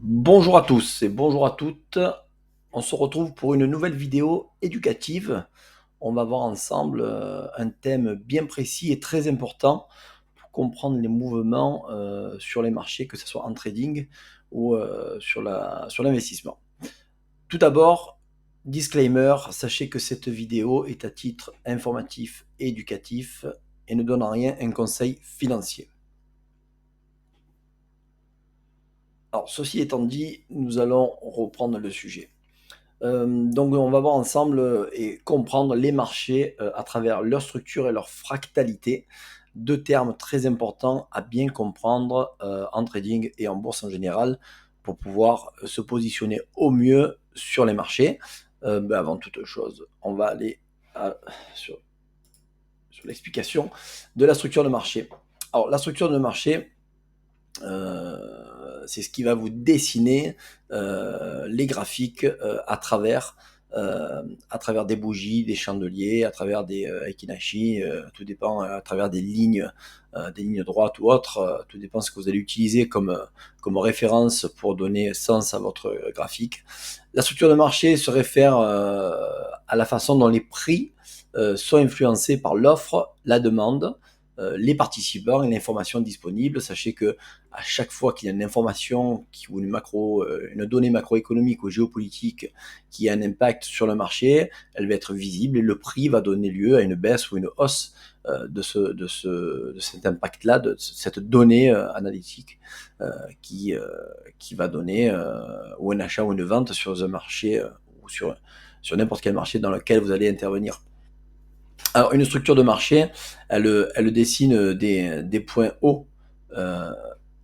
Bonjour à tous et bonjour à toutes. On se retrouve pour une nouvelle vidéo éducative. On va voir ensemble un thème bien précis et très important pour comprendre les mouvements sur les marchés, que ce soit en trading ou sur l'investissement. Tout d'abord, disclaimer, sachez que cette vidéo est à titre informatif et éducatif et ne donne en rien un conseil financier. Alors, ceci étant dit, nous allons reprendre le sujet. Donc on va voir ensemble et comprendre les marchés à travers leur structure et leur fractalité. Deux termes très importants à bien comprendre en trading et en bourse en général pour pouvoir se positionner au mieux sur les marchés. Avant toute chose, on va aller sur, sur l'explication de la structure de marché. Alors la structure de marché, c'est ce qui va vous dessiner les graphiques à travers des bougies, des chandeliers, à travers des Ekinashi, tout dépend, à travers des lignes droites ou autres, tout dépend ce que vous allez utiliser comme référence pour donner sens à votre graphique. La structure de marché se réfère à la façon dont les prix sont influencés par l'offre, la demande, les participants et l'information disponible. Sachez que à chaque fois qu'il y a une information ou une donnée macroéconomique ou géopolitique qui a un impact sur le marché, elle va être visible et le prix va donner lieu à une baisse ou une hausse de cet impact-là, de cette donnée analytique qui, euh, qui va donner ou un achat ou une vente sur un marché ou sur n'importe quel marché dans lequel vous allez intervenir. Alors, une structure de marché, elle dessine des points hauts euh,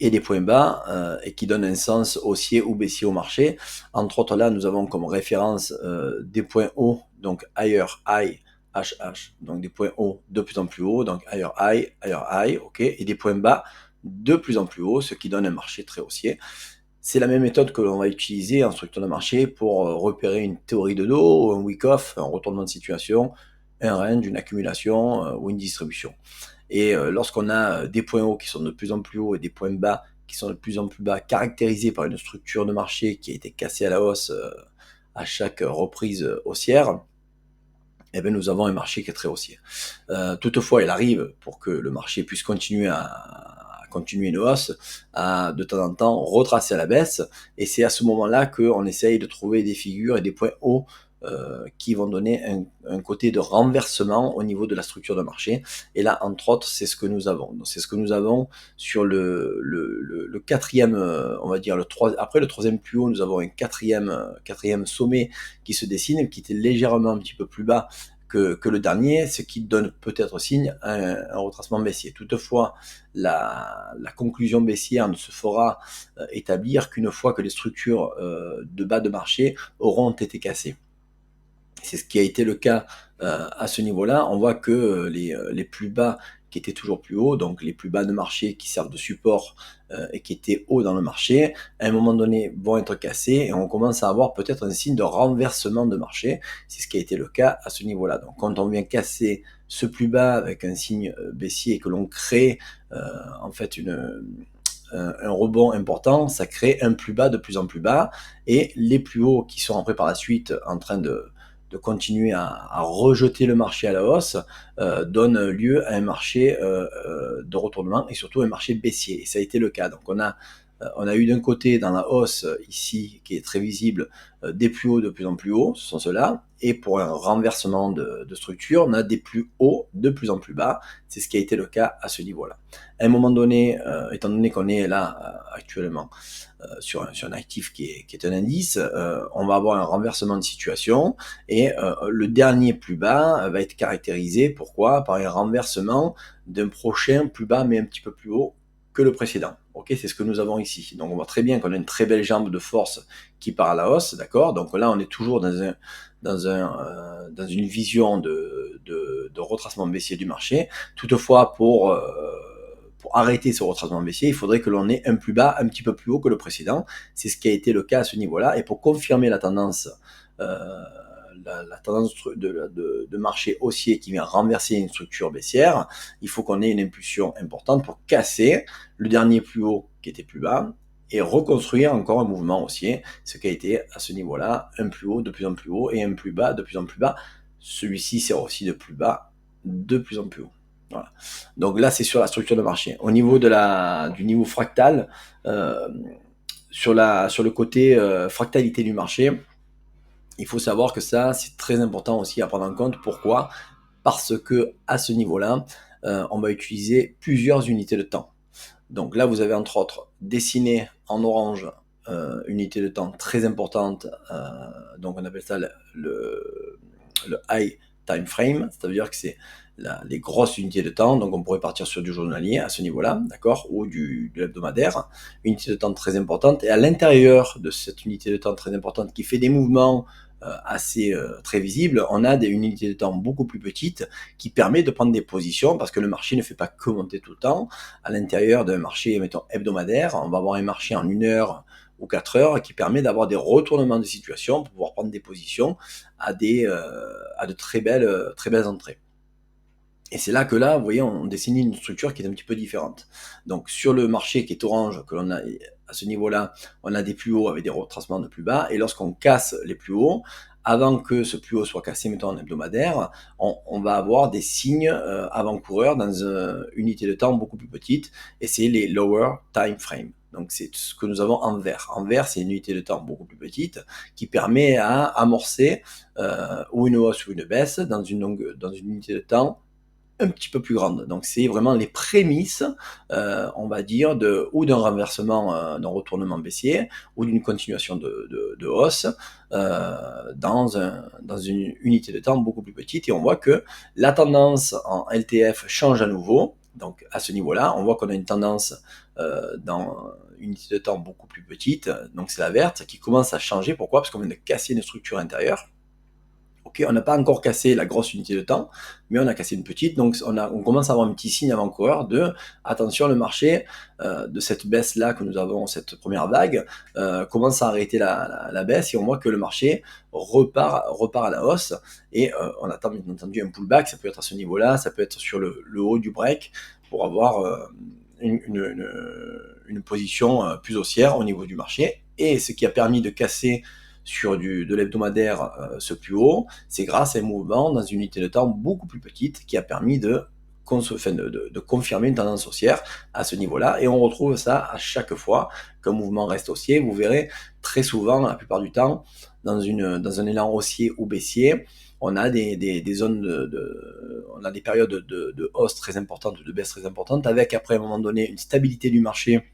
et des points bas et qui donnent un sens haussier ou baissier au marché. Entre autres, là, nous avons comme référence des points hauts, donc higher high, HH, donc des points hauts de plus en plus hauts, donc higher high, ok, et des points bas de plus en plus hauts, ce qui donne un marché très haussier. C'est la même méthode que l'on va utiliser en structure de marché pour repérer une théorie de dos, un wick-off, un retournement de situation, un range, une accumulation ou une distribution. Et lorsqu'on a des points hauts qui sont de plus en plus hauts et des points bas qui sont de plus en plus bas, caractérisés par une structure de marché qui a été cassée à la hausse à chaque reprise haussière, eh bien, nous avons un marché qui est très haussier. Toutefois, il arrive pour que le marché puisse continuer une hausse, à de temps en temps retracer à la baisse, et c'est à ce moment-là qu'on essaye de trouver des figures et des points hauts qui vont donner un côté de renversement au niveau de la structure de marché. Et là, entre autres, c'est ce que nous avons. Donc, c'est ce que nous avons sur le quatrième, on va dire après le troisième plus haut, nous avons un quatrième sommet qui se dessine, qui était légèrement un petit peu plus bas que le dernier, ce qui donne peut-être signe un retracement baissier. Toutefois, la conclusion baissière ne se fera établir qu'une fois que les structures de bas de marché auront été cassées. C'est ce qui a été le cas à ce niveau-là. On voit que les plus bas qui étaient toujours plus hauts, donc les plus bas de marché qui servent de support et qui étaient hauts dans le marché, à un moment donné vont être cassés et on commence à avoir peut-être un signe de renversement de marché. C'est ce qui a été le cas à ce niveau-là. Donc quand on vient casser ce plus bas avec un signe baissier et que l'on crée en fait un rebond important, ça crée un plus bas de plus en plus bas et les plus hauts qui sont après par la suite en train de continuer à rejeter le marché à la hausse, donne lieu à un marché de retournement et surtout un marché baissier. Et ça a été le cas. Donc on a eu d'un côté dans la hausse ici qui est très visible des plus hauts de plus en plus hauts, ce sont ceux-là, et pour un renversement de structure, on a des plus hauts de plus en plus bas, c'est ce qui a été le cas à ce niveau-là. À un moment donné, étant donné qu'on est là actuellement sur un actif qui est un indice, on va avoir un renversement de situation et le dernier plus bas va être caractérisé, pourquoi? Par un renversement d'un prochain plus bas mais un petit peu plus haut que le précédent. Ok, c'est ce que nous avons ici. Donc on voit très bien qu'on a une très belle jambe de force qui part à la hausse, d'accord. Donc là on est toujours dans une vision de retracement baissier du marché. Toutefois pour arrêter ce retracement baissier, il faudrait que l'on ait un plus bas un petit peu plus haut que le précédent. C'est ce qui a été le cas à ce niveau-là. Et pour confirmer la tendance la tendance de marché haussier qui vient renverser une structure baissière, il faut qu'on ait une impulsion importante pour casser le dernier plus haut qui était plus bas et reconstruire encore un mouvement haussier, ce qui a été à ce niveau-là un plus haut de plus en plus haut et un plus bas de plus en plus bas. Celui-ci sert aussi de plus bas de plus en plus haut. Voilà. Donc là, c'est sur la structure de marché. Au niveau du niveau fractal, sur le côté fractalité du marché, il faut savoir que ça, c'est très important aussi à prendre en compte. Pourquoi ? Parce que à ce niveau-là, on va utiliser plusieurs unités de temps. Donc là, vous avez entre autres dessiné en orange une unité de temps très importante. Donc on appelle ça le high time frame, c'est-à-dire que c'est les grosses unités de temps. Donc on pourrait partir sur du journalier à ce niveau-là, d'accord, ou de l'hebdomadaire. Une unité de temps très importante. Et à l'intérieur de cette unité de temps très importante qui fait des mouvements assez très visibles, on a une unité de temps beaucoup plus petite qui permet de prendre des positions parce que le marché ne fait pas que monter tout le temps. À l'intérieur d'un marché, mettons, hebdomadaire, on va avoir un marché en 1 heure ou 4 heures qui permet d'avoir des retournements de situation pour pouvoir prendre des positions à de très belles entrées. Et c'est là que là, vous voyez, on dessine une structure qui est un petit peu différente. Donc sur le marché qui est orange, que l'on a à ce niveau-là, on a des plus hauts avec des retracements de plus bas, et lorsqu'on casse les plus hauts, avant que ce plus haut soit cassé, mettons en hebdomadaire, on va avoir des signes avant-coureurs dans une unité de temps beaucoup plus petite, et c'est les lower time frame. Donc c'est ce que nous avons en vert. En vert, c'est une unité de temps beaucoup plus petite qui permet à amorcer ou une hausse ou une baisse dans une unité de temps un petit peu plus grande. Donc c'est vraiment les prémices, on va dire, ou d'un renversement, d'un retournement baissier, ou d'une continuation de hausse dans une unité de temps beaucoup plus petite. Et on voit que la tendance en LTF change à nouveau. Donc à ce niveau-là, on voit qu'on a une tendance dans une unité de temps beaucoup plus petite, donc c'est la verte, qui commence à changer. Pourquoi ? Parce qu'on vient de casser une structure intérieure. Ok, on n'a pas encore cassé la grosse unité de temps, mais on a cassé une petite, donc on commence à avoir un petit signe avant-coureur de attention, le marché de cette baisse-là que nous avons, cette première vague, commence à arrêter la baisse et on voit que le marché repart à la hausse et on attend bien entendu un pullback, ça peut être à ce niveau-là, ça peut être sur le haut du break pour avoir une position plus haussière au niveau du marché. Et ce qui a permis de casser sur de l'hebdomadaire ce plus haut, c'est grâce à un mouvement dans une unité de temps beaucoup plus petite qui a permis de confirmer une tendance haussière à ce niveau-là. Et on retrouve ça à chaque fois qu'un mouvement reste haussier. Vous verrez très souvent, la plupart du temps, dans un élan haussier ou baissier, on a des zones on a des périodes de hausse très importantes, de baisse très importantes, avec après à un moment donné une stabilité du marché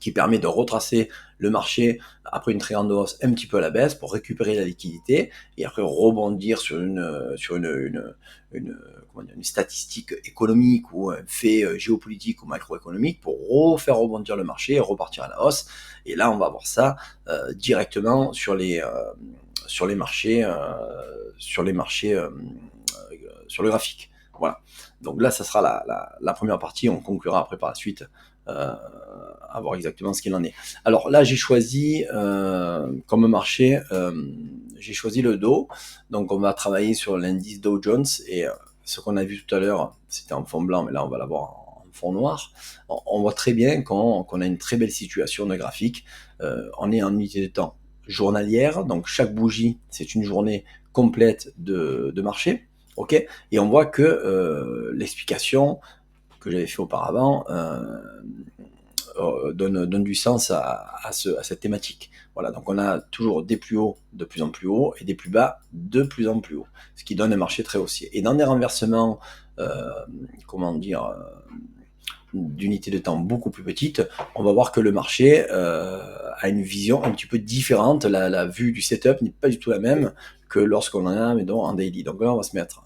qui permet de retracer le marché après une très grande hausse un petit peu à la baisse pour récupérer la liquidité et après rebondir sur une statistique économique ou un fait géopolitique ou macroéconomique pour refaire rebondir le marché et repartir à la hausse. Et là, on va voir ça directement sur les marchés, sur le graphique. Voilà. Donc là, ça sera la première partie. On conclura après par la suite à voir exactement ce qu'il en est. Alors là, j'ai choisi comme marché, j'ai choisi le Dow. Donc on va travailler sur l'indice Dow Jones et ce qu'on a vu tout à l'heure, c'était en fond blanc, mais là on va l'avoir en fond noir. On voit très bien qu'on a une très belle situation de graphique. On est en unité de temps journalière, donc chaque bougie, c'est une journée complète de marché. Ok, et on voit que l'explication que j'avais fait auparavant donne du sens à cette thématique. Voilà, donc on a toujours des plus hauts de plus en plus hauts et des plus bas de plus en plus hauts, ce qui donne un marché très haussier. Et dans des renversements, d'unités de temps beaucoup plus petites, on va voir que le marché a une vision un petit peu différente. La vue du setup n'est pas du tout la même que lorsqu'on en a, mais donc en daily. Donc là, on va se mettre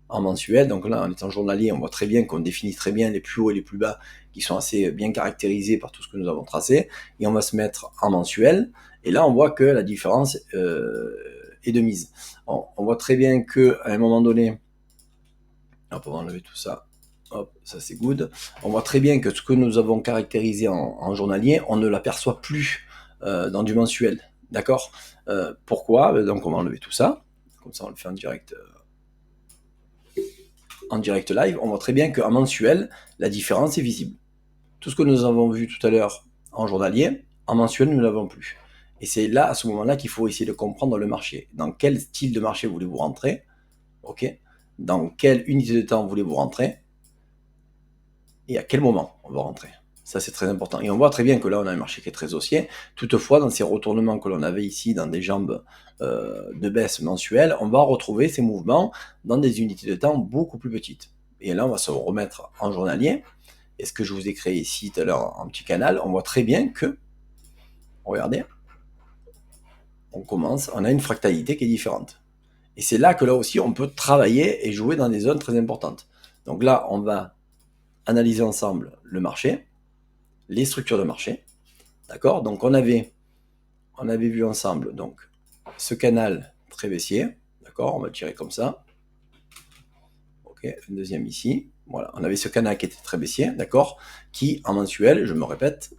en mensuel. Donc là, en étant journalier, on voit très bien qu'on définit très bien les plus hauts et les plus bas qui sont assez bien caractérisés par tout ce que nous avons tracé. Et on va se mettre en mensuel. Et là, on voit que la différence est de mise. On voit très bien qu'à un moment donné, hop, on va enlever tout ça. Hop, ça c'est good. On voit très bien que ce que nous avons caractérisé en journalier, on ne l'aperçoit plus dans du mensuel. D'accord Pourquoi Donc on va enlever tout ça. Comme ça, on le fait en direct live. On voit très bien qu'en mensuel, la différence est visible. Tout ce que nous avons vu tout à l'heure en journalier, En mensuel, nous ne l'avons plus. Et c'est là, à ce moment-là, qu'il faut essayer de comprendre le marché. Dans quel style de marché voulez-vous rentrer? Ok. Dans quelle unité de temps voulez-vous rentrer? Et à quel moment on va rentrer? Ça, c'est très important. Et on voit très bien que là, on a un marché qui est très haussier. Toutefois, dans ces retournements que l'on avait ici, dans des jambes de baisse mensuelle, on va retrouver ces mouvements dans des unités de temps beaucoup plus petites. Et là, on va se remettre en journalier. Et ce que je vous ai créé ici tout à l'heure en petit canal, on voit très bien que, regardez, on a une fractalité qui est différente. Et c'est là que là aussi, on peut travailler et jouer dans des zones très importantes. Donc là, on va analyser ensemble le marché, les structures de marché. D'accord? Donc on avait vu ensemble donc ce canal très baissier. D'accord? On va le tirer comme ça. Ok, un deuxième ici. Voilà, on avait ce canal qui était très baissier, d'accord? Qui en mensuel, je me répète,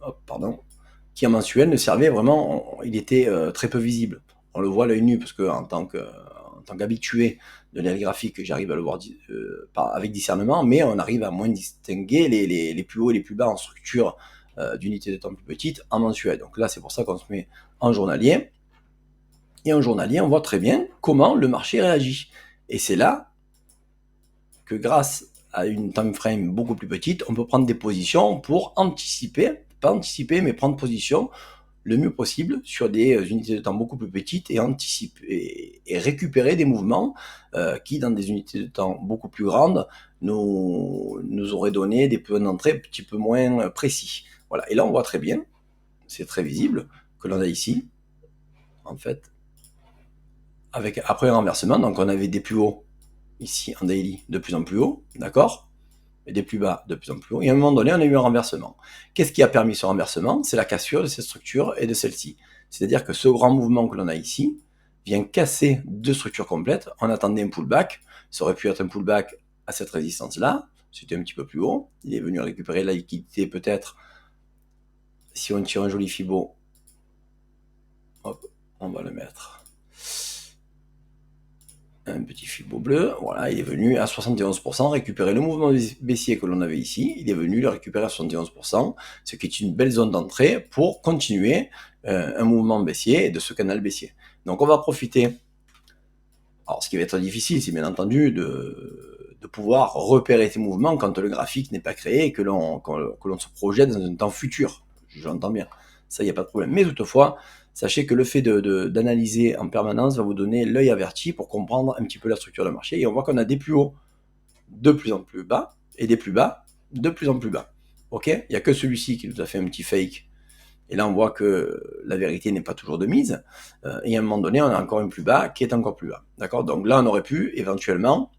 hop, pardon, qui en mensuel ne servait vraiment, il était très peu visible. On le voit à l'œil nu parce que en tant qu'habitué de l'œil graphique, j'arrive à le voir avec discernement, mais on arrive à moins distinguer les plus hauts et les plus bas en structure d'unités de temps plus petites en mensuel. Donc là, c'est pour ça qu'on se met en journalier. Et en journalier, on voit très bien comment le marché réagit. Et c'est là que grâce à une time frame beaucoup plus petite, on peut prendre des positions pour anticiper, pas anticiper, mais prendre position le mieux possible sur des unités de temps beaucoup plus petites et anticiper et récupérer des mouvements qui, dans des unités de temps beaucoup plus grandes, nous auraient donné des points d'entrée un petit peu moins précis. Voilà. Et là, on voit très bien, c'est très visible, que l'on a ici, en fait, après un renversement, donc on avait des plus hauts ici en daily de plus en plus haut, d'accord? Et des plus bas de plus en plus haut. Et à un moment donné, on a eu un renversement. Qu'est-ce qui a permis ce renversement? C'est la cassure de cette structure et de celle-ci. C'est-à-dire que ce grand mouvement que l'on a ici vient casser deux structures complètes. On attendait un pullback. Ça aurait pu être un pullback à cette résistance-là. C'était un petit peu plus haut. Il est venu récupérer la liquidité peut-être. Si on tire un joli Fibo, hop, on va le mettre. Un petit Fibo bleu, voilà, il est venu à 71%, récupérer le mouvement baissier que l'on avait ici, il est venu le récupérer à 71%, ce qui est une belle zone d'entrée pour continuer un mouvement baissier de ce canal baissier. Donc on va profiter, alors ce qui va être difficile, c'est bien entendu de pouvoir repérer ces mouvements quand le graphique n'est pas créé et que l'on se projette dans un temps futur, j'entends bien, ça il n'y a pas de problème, mais toutefois, sachez que le fait d'analyser en permanence va vous donner l'œil averti pour comprendre un petit peu la structure de marché. Et on voit qu'on a des plus hauts de plus en plus bas et des plus bas de plus en plus bas. Ok? Il n'y a que celui-ci qui nous a fait un petit fake. Et là, on voit que la vérité n'est pas toujours de mise. Et à un moment donné, on a encore un plus bas qui est encore plus bas. D'accord? Donc là, on aurait pu éventuellement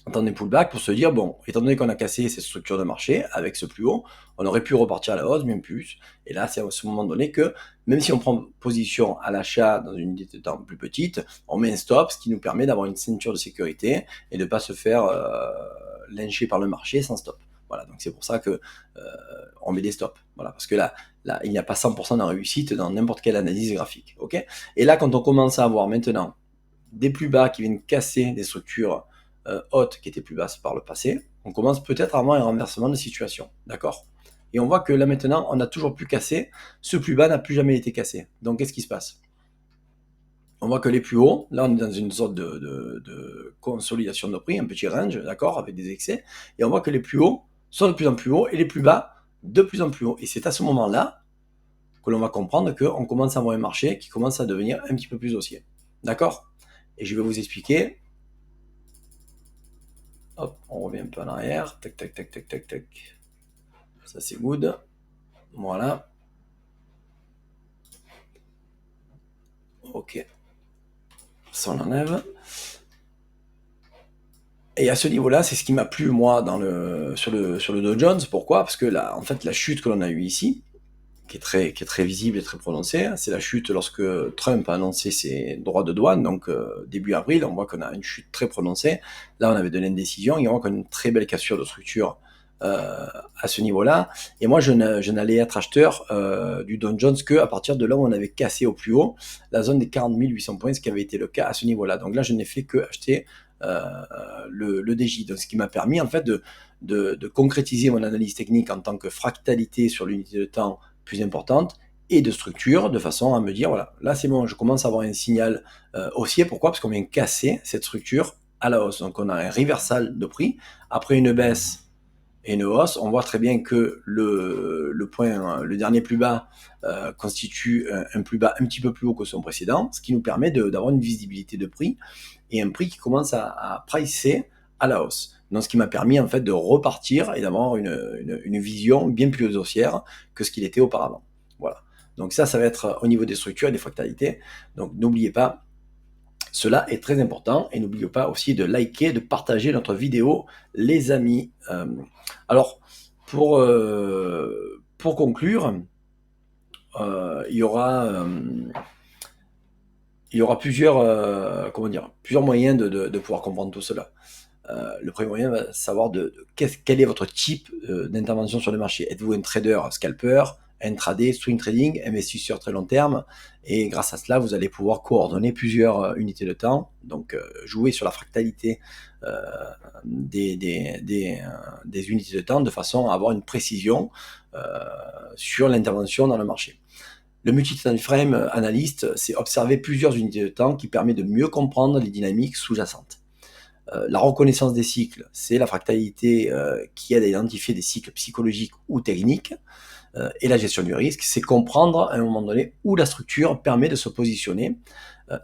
entendre des pullbacks pour se dire, bon, étant donné qu'on a cassé cette structure de marché avec ce plus haut, on aurait pu repartir à la hausse, même plus. Et là, c'est à ce moment donné que, même si on prend position à l'achat dans une unité de temps plus petite, on met un stop, ce qui nous permet d'avoir une ceinture de sécurité et de ne pas se faire lyncher par le marché sans stop. Voilà, donc c'est pour ça que on met des stops. Voilà, parce que là, il n'y a pas 100% de réussite dans n'importe quelle analyse graphique. Ok? Et là, quand on commence à avoir maintenant des plus bas qui viennent casser des structures hautes qui étaient plus basses par le passé, on commence peut-être à avoir un renversement de situation. D'accord? Et on voit que là maintenant, on n'a toujours plus cassé. Ce plus bas n'a plus jamais été cassé. Donc qu'est-ce qui se passe? On voit que les plus hauts, là on est dans une sorte de consolidation de prix, un petit range, d'accord, avec des excès. Et on voit que les plus hauts sont de plus en plus hauts et les plus bas de plus en plus hauts. Et c'est à ce moment-là que l'on va comprendre qu'on commence à avoir un marché qui commence à devenir un petit peu plus haussier. D'accord? Et je vais vous expliquer. Hop, on revient un peu en arrière. Tac, tac, tac, tac, tac, tac. Ça, c'est good. Voilà. Ok. Ça, on enlève. Et à ce niveau-là, c'est ce qui m'a plu, moi, sur le Dow Jones. Pourquoi? Parce que là, en fait, la chute que l'on a eue ici, qui est très visible et très prononcée, c'est la chute lorsque Trump a annoncé ses droits de douane, donc début avril, on voit qu'on a une chute très prononcée. Là, on avait de l'indécision, et on voit qu'on a une très belle cassure de structure à ce niveau-là. Et moi, je n'allais être acheteur du Dow Jones qu'à partir de là où on avait cassé au plus haut la zone des 40 800 points, ce qui avait été le cas à ce niveau-là. Donc là, je n'ai fait que acheter le DJ, donc ce qui m'a permis en fait de concrétiser mon analyse technique en tant que fractalité sur l'unité de temps plus importante, et de structure, de façon à me dire, voilà, là c'est bon, je commence à avoir un signal haussier. Pourquoi? Parce qu'on vient casser cette structure à la hausse. Donc on a un reversal de prix. Après une baisse et une hausse, on voit très bien que le dernier plus bas constitue un plus bas un petit peu plus haut que son précédent, ce qui nous permet d'avoir une visibilité de prix et un prix qui commence à pricer à la hausse. Donc ce qui m'a permis en fait de repartir et d'avoir une vision bien plus haussière que ce qu'il était auparavant. Voilà. Donc ça va être au niveau des structures et des fractalités. Donc n'oubliez pas, cela est très important, et n'oubliez pas aussi de liker, de partager notre vidéo, les amis. Alors, pour conclure, il y aura plusieurs moyens de pouvoir comprendre tout cela. Le premier moyen va savoir quel est votre type d'intervention sur le marché. Êtes-vous un trader scalper, intraday, swing trading, investisseur très long terme? Et grâce à cela, vous allez pouvoir coordonner plusieurs unités de temps, donc jouer sur la fractalité des unités de temps, de façon à avoir une précision sur l'intervention dans le marché. Le multi-time frame analyst, c'est observer plusieurs unités de temps qui permet de mieux comprendre les dynamiques sous-jacentes. La reconnaissance des cycles, c'est la fractalité qui aide à identifier des cycles psychologiques ou techniques. Et la gestion du risque, c'est comprendre à un moment donné où la structure permet de se positionner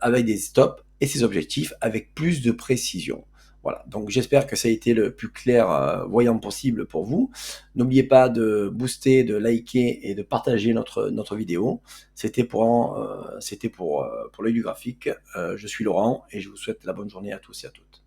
avec des stops et ses objectifs avec plus de précision. Voilà, donc j'espère que ça a été le plus clair voyant possible pour vous. N'oubliez pas de booster, de liker et de partager notre vidéo. C'était pour l'œil du graphique. Je suis Laurent et je vous souhaite la bonne journée à tous et à toutes.